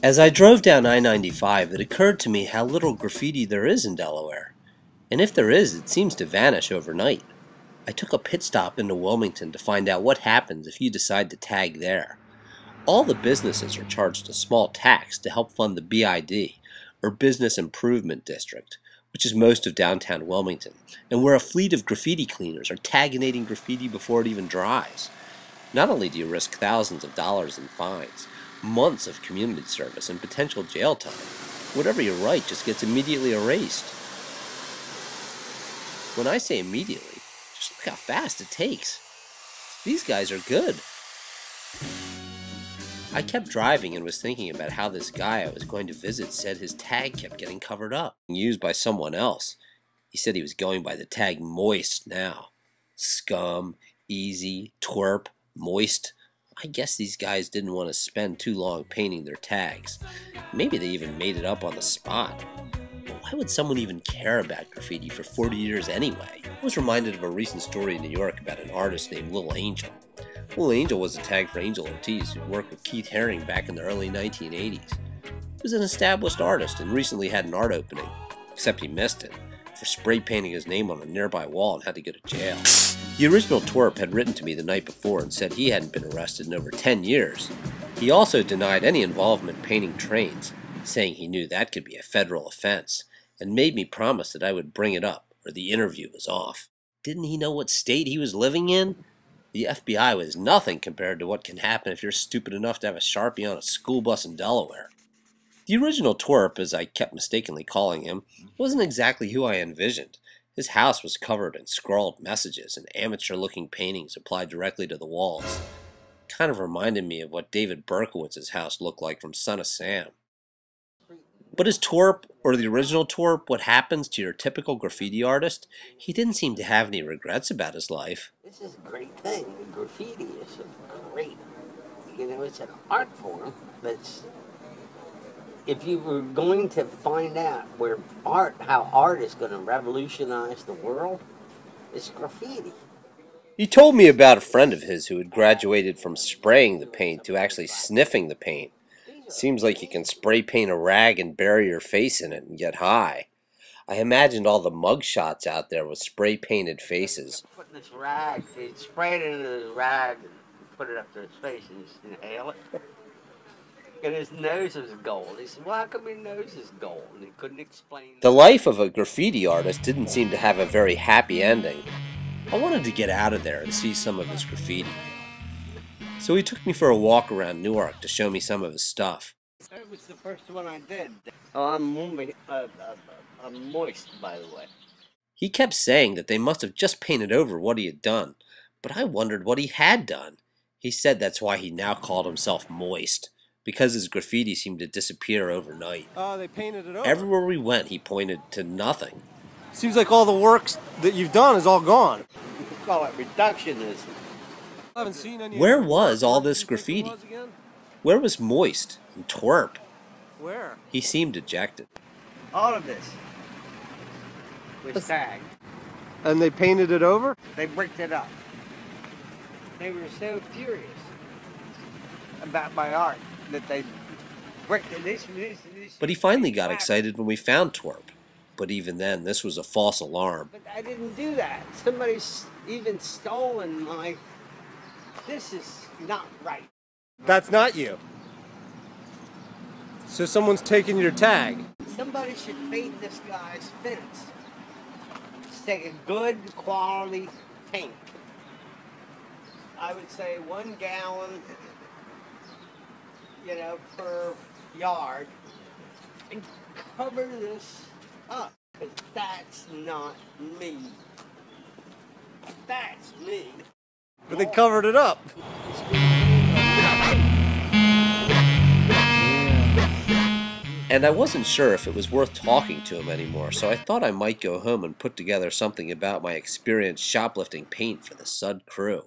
As I drove down I-95, it occurred to me how little graffiti there is in Delaware. And if there is, it seems to vanish overnight. I took a pit stop into Wilmington to find out what happens if you decide to tag there. All the businesses are charged a small tax to help fund the BID, or Business Improvement District, which is most of downtown Wilmington, and where a fleet of graffiti cleaners are tagginating graffiti before it even dries. Not only do you risk thousands of dollars in fines, months of community service, and potential jail time, whatever you write just gets immediately erased. When I say immediately, just look how fast it takes. These guys are good. I kept driving and was thinking about how this guy I was going to visit said his tag kept getting covered up and used by someone else. He said he was going by the tag Moist now. Scum, easy, twerp, moist. I guess these guys didn't want to spend too long painting their tags. Maybe they even made it up on the spot. But why would someone even care about graffiti for 40 years anyway? I was reminded of a recent story in New York about an artist named Lil Angel. Lil Angel was a tag for Angel Ortiz, who worked with Keith Haring back in the early 1980s. He was an established artist and recently had an art opening, except he missed it for spray painting his name on a nearby wall and had to go to jail. The original twerp had written to me the night before and said he hadn't been arrested in over 10 years. He also denied any involvement painting trains, saying he knew that could be a federal offense, and made me promise that I would bring it up or the interview was off. Didn't he know what state he was living in? The FBI was nothing compared to what can happen if you're stupid enough to have a Sharpie on a school bus in Delaware. The original twerp, as I kept mistakenly calling him, wasn't exactly who I envisioned. His house was covered in scrawled messages and amateur-looking paintings applied directly to the walls. Kind of reminded me of what David Berkowitz's house looked like from Son of Sam. But as twerp, or the original twerp, what happens to your typical graffiti artist, he didn't seem to have any regrets about his life. This is a great thing. Graffiti is great. You know, it's an art form that's... If you were going to find out how art is going to revolutionize the world, it's graffiti. He told me about a friend of his who had graduated from spraying the paint to actually sniffing the paint. Seems like you can spray paint a rag and bury your face in it and get high. I imagined all the mug shots out there with spray painted faces. Put this rag, he sprayed it into the rag and put it up to his face and just inhale it. And his nose was gold. He said, well, how come your nose is gold? And he couldn't explain. The life of a graffiti artist didn't seem to have a very happy ending. I wanted to get out of there and see some of his graffiti. So he took me for a walk around Newark to show me some of his stuff. That was the first one I did. Oh, I'm moist, by the way. He kept saying that they must have just painted over what he had done, but I wondered what he had done. He said that's why he now called himself Moist, because his graffiti seemed to disappear overnight. Oh, they painted it over. Everywhere we went, he pointed to nothing. Seems like all the works that you've done is all gone. You could call it reductionism. I haven't seen any. Where was all this graffiti? Where was Moist and twerp? Where? He seemed dejected. All of this was tagged. And they painted it over? They bricked it up. They were so furious about my art that they bricked it. This. But he finally got excited when we found twerp. But even then, this was a false alarm. But I didn't do that. Somebody's even stolen my... This is not right. That's not you. So someone's taken your tag. Somebody should paint this guy's fence. Just take a good quality paint. I would say 1 gallon, you know, per yard, and cover this up. Because that's not me. That's me. But they covered it up. And I wasn't sure if it was worth talking to him anymore, so I thought I might go home and put together something about my experience shoplifting paint for the Sud crew.